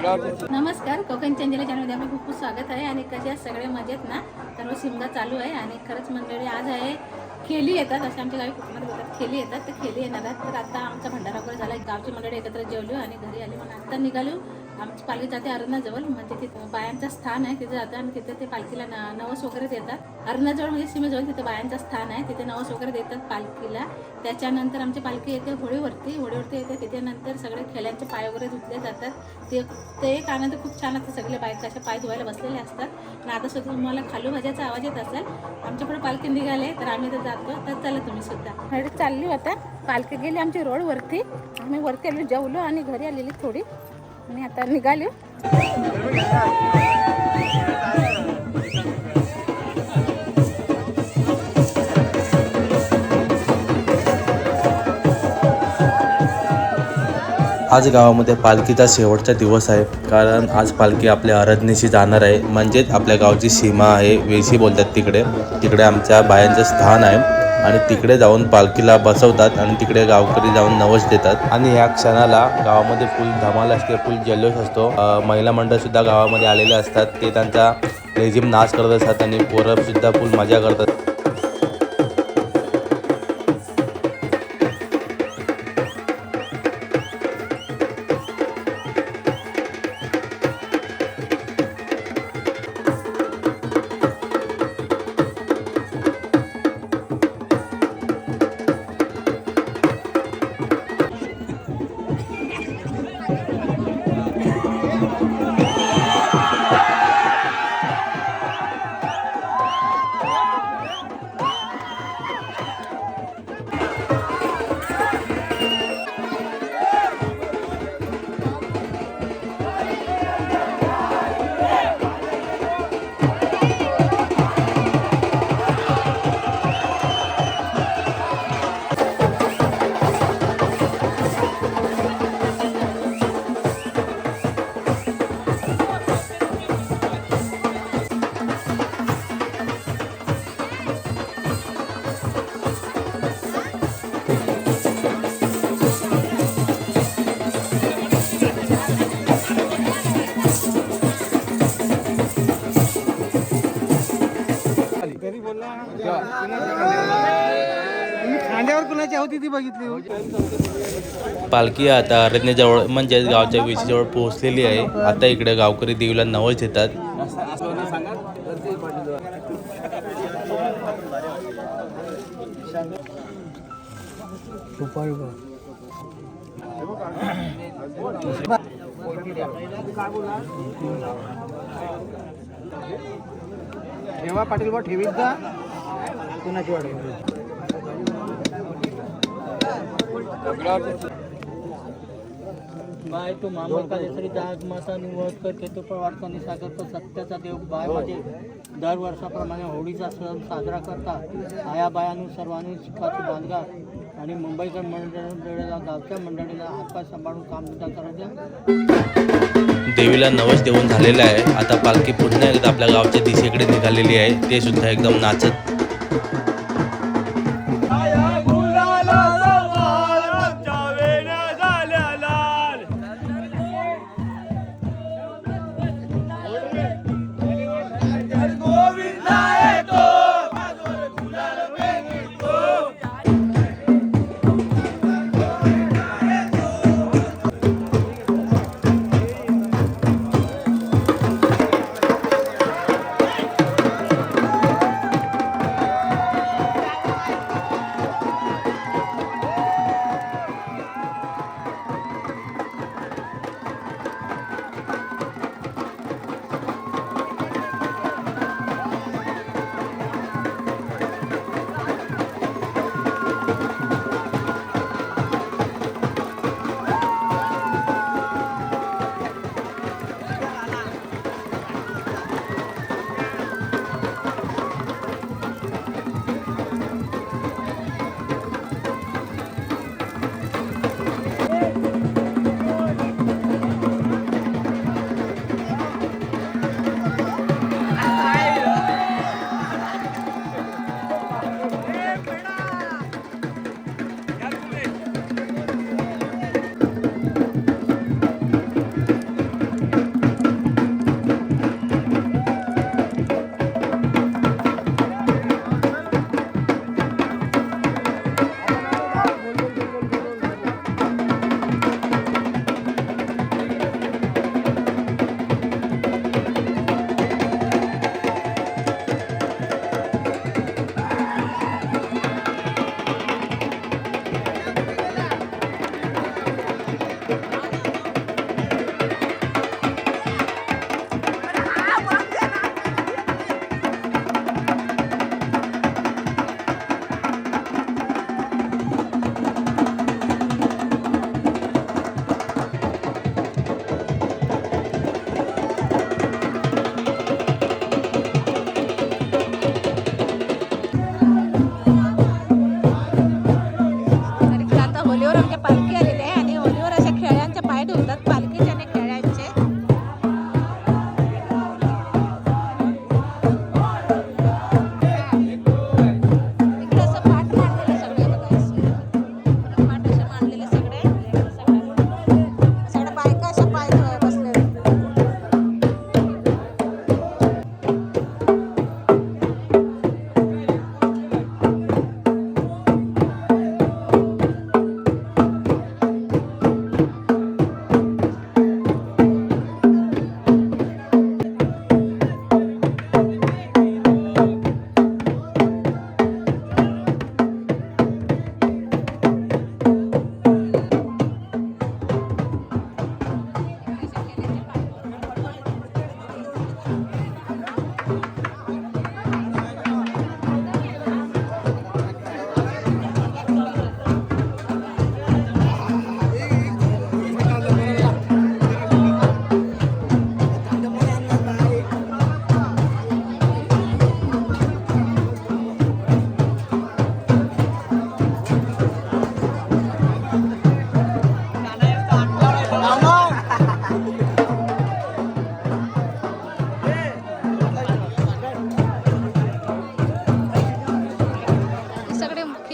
नमस्कार, कोकण चंदेला चॅनलमध्ये आपलं खूप खूप स्वागत आहे. आणि कसे सगळे मजेत ना. तर शिमगा चालू आहे आणि खरंच मंडळी आज आहे खेली येतात, असे आमच्या गावी कुटुंबात बोलतात, खेली येतात. तर खेली येणार आहेत. तर आता आमचा भंडारा वगैरे झाला, गावची मंडळी एकत्र जेवलो आणि घरी आली. म्हणून आता निघालो. आमची पालखी जाते अरणाजवळ, म्हणजे तिथं बायांचं स्थान आहे, तिथे जातं आणि तिथे ते पालखीला नवस वगैरे देतात. अरणाजवळ म्हणजे सीमेजवळ तिथे बायांचं स्थान आहे, तिथे नवस वगैरे देतात पालखीला. त्याच्यानंतर आमची पालखी येते होडीवरती येते. तिथे नंतर सगळे खेळ्यांचे पाय वगैरे धुतले जातात. ते एक आनंद खूप छान असतं. सगळे बायका अशा पाय धुवायला बसलेले असतात. आणि आता सुद्धा तुम्हाला खालू भाज्याचा आवाज येत असेल. आमच्याकडे पालखी निघाले तर आम्ही तर जातो. तर चला तुम्ही सुद्धा चालली. आता पालखी गेली आमची रोडवरती. आम्ही वरती आलो, जेवलो आणि घरी आलेली थोडी आणि आता निघालो. आज गावामध्ये पालखीचा शेवटचा दिवस आहे, कारण आज पालखी आपल्या अरण्याशी जाणार आहे. म्हणजेच आपल्या गावची सीमा आहे, वेशी बोलतात तिकडे आमच्या बायांचं स्थान आहे. आणि तिकडे जाऊन पालखीला बसवतात आणि तिकडे गावकरी जाऊन नवस देतात. आणि या क्षणाला गावामध्ये फुल धमाल असते, फुल जल्लोष असतो. महिला मंडळ सुद्धा गावामध्ये आलेले असतात. ते त्यांचा लेझिम नाच करत असतात आणि पोरं सुद्धा फुल मजा करतात. खांद्यावर कुणाची होती ती बघितली. पालखी आता अरण्याजवळ म्हणजे गावच्या वेशीजवळ पोहोचलेली आहे. आता इकडे गावकरी देवीला नवस देतात. ठेवा पाटील बा, ठेवीत जा. कुणाची वाट बाय तो मामल कालेश्वरी जाग माता निवड करते तो प्रवार्थाने सागर तो सत्याचा देव बाय माझे दर वर्षाप्रमाणे होळीचा सण साजरा करतात. आया बायानु सर्वांनी सुखाची बांधगा आणि मुंबईच्या मंडळीला गावच्या मंडळीला हातपाय सांभाळून काम सुद्धा करायचं. देवीला नवस देऊन झालेला आहे. आता पालखी पुन्हा एकदा आपल्या गावच्या दिशेकडे निघालेली आहे. ते सुद्धा एकदम नाचत.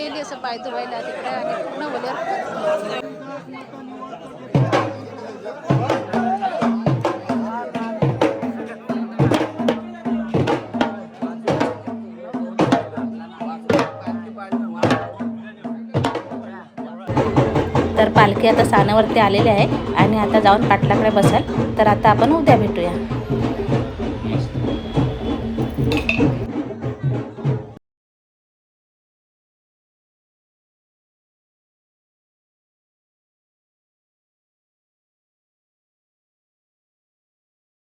गेली असं पाय धुवायला तिकडे आणि पूर्ण ओल्यावर तर पालखी आता सानावरती आलेली आहे आणि आता जाऊन पाटलाकडे बसाल. तर आता आपण उद्या भेटूया.